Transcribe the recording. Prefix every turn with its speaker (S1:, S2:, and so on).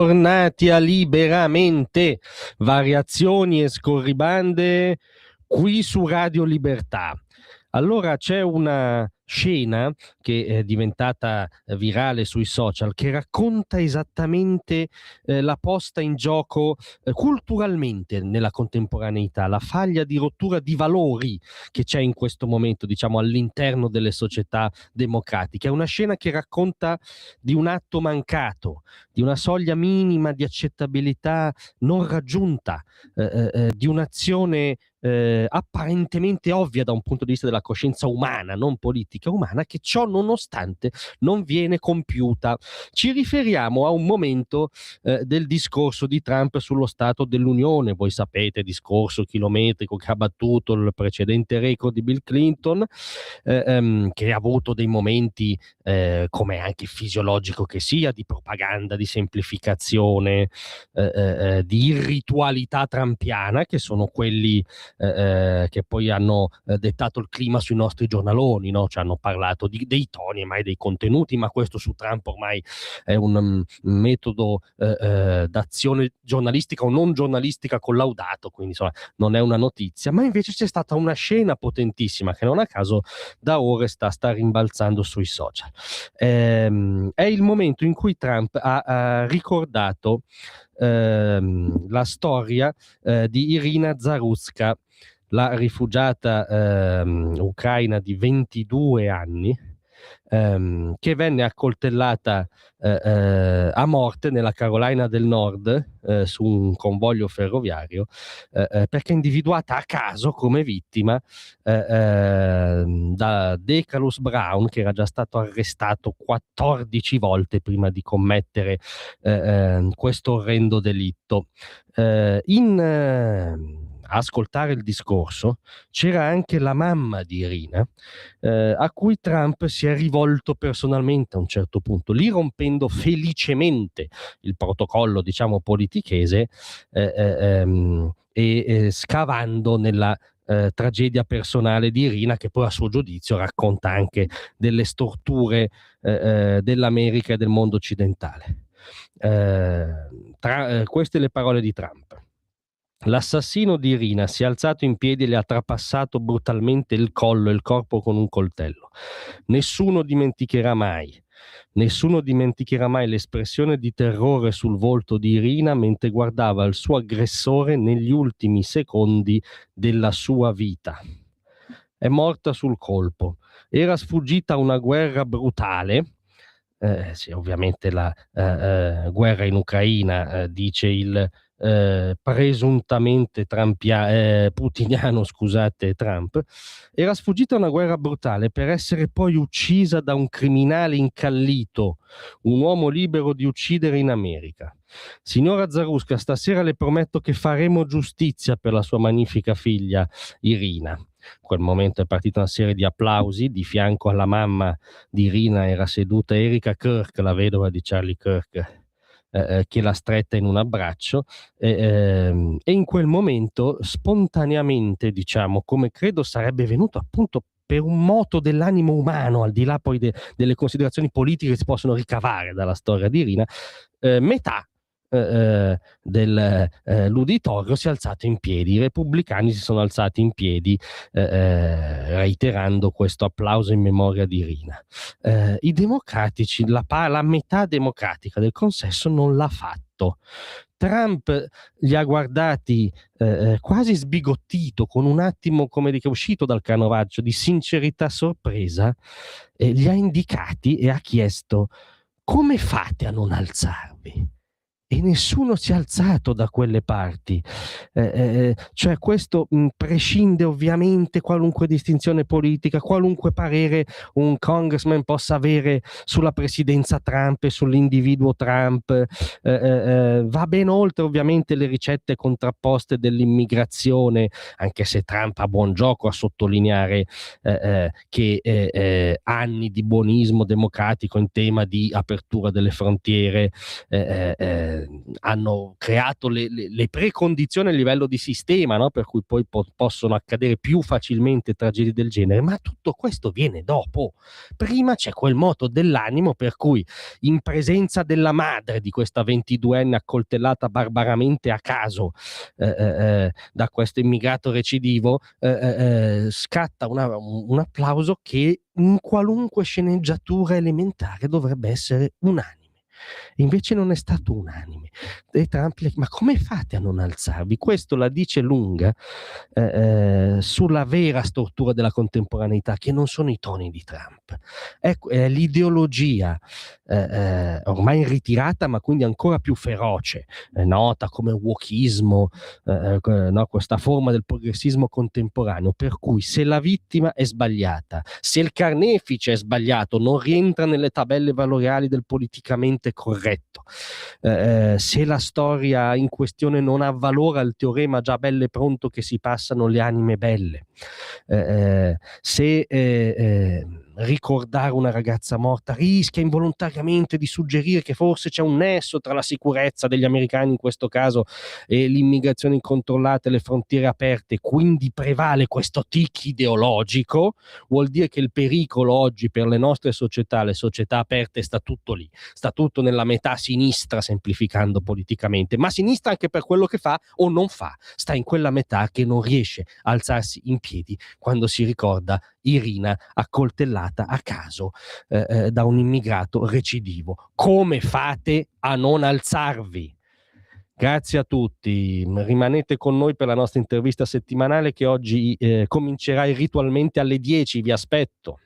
S1: Tornati a Liberamente, variazioni e scorribande qui su Radio Libertà. Allora c'è una scena che è diventata virale sui social che racconta esattamente la posta in gioco culturalmente nella contemporaneità, la faglia di rottura di valori che c'è in questo momento, diciamo, all'interno delle società democratiche. È una scena che racconta di un atto mancato, di una soglia minima di accettabilità non raggiunta, di un'azione apparentemente ovvia da un punto di vista della coscienza umana, non politica umana, che ciò nonostante non viene compiuta. Ci riferiamo a un momento del discorso di Trump sullo Stato dell'Unione. Voi sapete, discorso chilometrico che ha battuto il precedente record di Bill Clinton, che ha avuto dei momenti, come anche fisiologico che sia, di propaganda, di semplificazione, di irritualità trampiana, che sono quelli che poi hanno dettato il clima sui nostri giornaloni, no? Cioè hanno parlato dei toni e mai dei contenuti, ma questo su Trump ormai è un metodo d'azione giornalistica o non giornalistica collaudato, quindi insomma non è una notizia. Ma invece c'è stata una scena potentissima che non a caso da ore sta rimbalzando sui social. È il momento in cui Trump ha ricordato la storia di Irina Zarutska, la rifugiata ucraina di 22 anni, che venne accoltellata a morte nella Carolina del Nord su un convoglio ferroviario, perché individuata a caso come vittima da Decalus Brown, che era già stato arrestato 14 volte prima di commettere questo orrendo delitto. A ascoltare il discorso c'era anche la mamma di Irina, a cui Trump si è rivolto personalmente a un certo punto, lì rompendo felicemente il protocollo, diciamo, politichese, e scavando nella tragedia personale di Irina, che poi a suo giudizio racconta anche delle storture dell'America e del mondo occidentale. Queste le parole di Trump. L'assassino di Irina si è alzato in piedi e le ha trapassato brutalmente il collo e il corpo con un coltello. Nessuno dimenticherà mai l'espressione di terrore sul volto di Irina mentre guardava il suo aggressore negli ultimi secondi della sua vita. È morta sul colpo. Era sfuggita a una guerra brutale. Sì, ovviamente la guerra in Ucraina, dice il presuntamente putiniano, scusate, Trump, era sfuggita a una guerra brutale per essere poi uccisa da un criminale incallito, un uomo libero di uccidere in America. Signora Zarusca, stasera le prometto che faremo giustizia per la sua magnifica figlia Irina. In quel momento è partita una serie di applausi. Di fianco alla mamma di Irina era seduta Erika Kirk, la vedova di Charlie Kirk, che l'ha stretta in un abbraccio, e in quel momento spontaneamente, diciamo, come credo sarebbe venuto appunto per un moto dell'animo umano, al di là poi delle considerazioni politiche che si possono ricavare dalla storia di Irina, metà dell'uditorio si è alzato in piedi. I repubblicani si sono alzati in piedi, reiterando questo applauso in memoria di Irina. I democratici, la metà democratica del consesso non l'ha fatto. Trump li ha guardati quasi sbigottito, con un attimo come di che è uscito dal canovaccio di sincerità sorpresa, li ha indicati e ha chiesto: come fate a non alzarvi? E nessuno si è alzato da quelle parti. Cioè questo prescinde ovviamente qualunque distinzione politica, qualunque parere un congressman possa avere sulla presidenza Trump e sull'individuo Trump. Va ben oltre ovviamente le ricette contrapposte dell'immigrazione, anche se Trump ha buon gioco a sottolineare che anni di buonismo democratico in tema di apertura delle frontiere hanno creato le precondizioni a livello di sistema, no? Per cui poi possono accadere più facilmente tragedie del genere, ma tutto questo viene dopo. Prima c'è quel moto dell'animo per cui, in presenza della madre di questa 22enne accoltellata barbaramente a caso da questo immigrato recidivo, scatta un applauso che in qualunque sceneggiatura elementare dovrebbe essere unanime. Invece non è stato unanime. E Trump, ma come fate a non alzarvi? Questo la dice lunga sulla vera stortura della contemporaneità, che non sono i toni di Trump. È l'ideologia ormai in ritirata, ma quindi ancora più feroce, nota come wokismo, no, questa forma del progressismo contemporaneo, per cui se la vittima è sbagliata, se il carnefice è sbagliato, non rientra nelle tabelle valoriali del politicamente corretto, se la storia in questione non avvalora il teorema già belle pronto che si passano le anime belle, se ricordare una ragazza morta rischia involontariamente di suggerire che forse c'è un nesso tra la sicurezza degli americani in questo caso e l'immigrazione incontrollata e le frontiere aperte, quindi prevale questo tic ideologico, vuol dire che il pericolo oggi per le nostre società, le società aperte, sta tutto lì, sta tutto nella metà sinistra, semplificando politicamente, ma sinistra anche per quello che fa o non fa, sta in quella metà che non riesce a alzarsi in piedi quando si ricorda Irina accoltellata a caso da un immigrato recidivo. Come fate a non alzarvi? Grazie a tutti, rimanete con noi per la nostra intervista settimanale che oggi comincerà ritualmente alle 10, vi aspetto.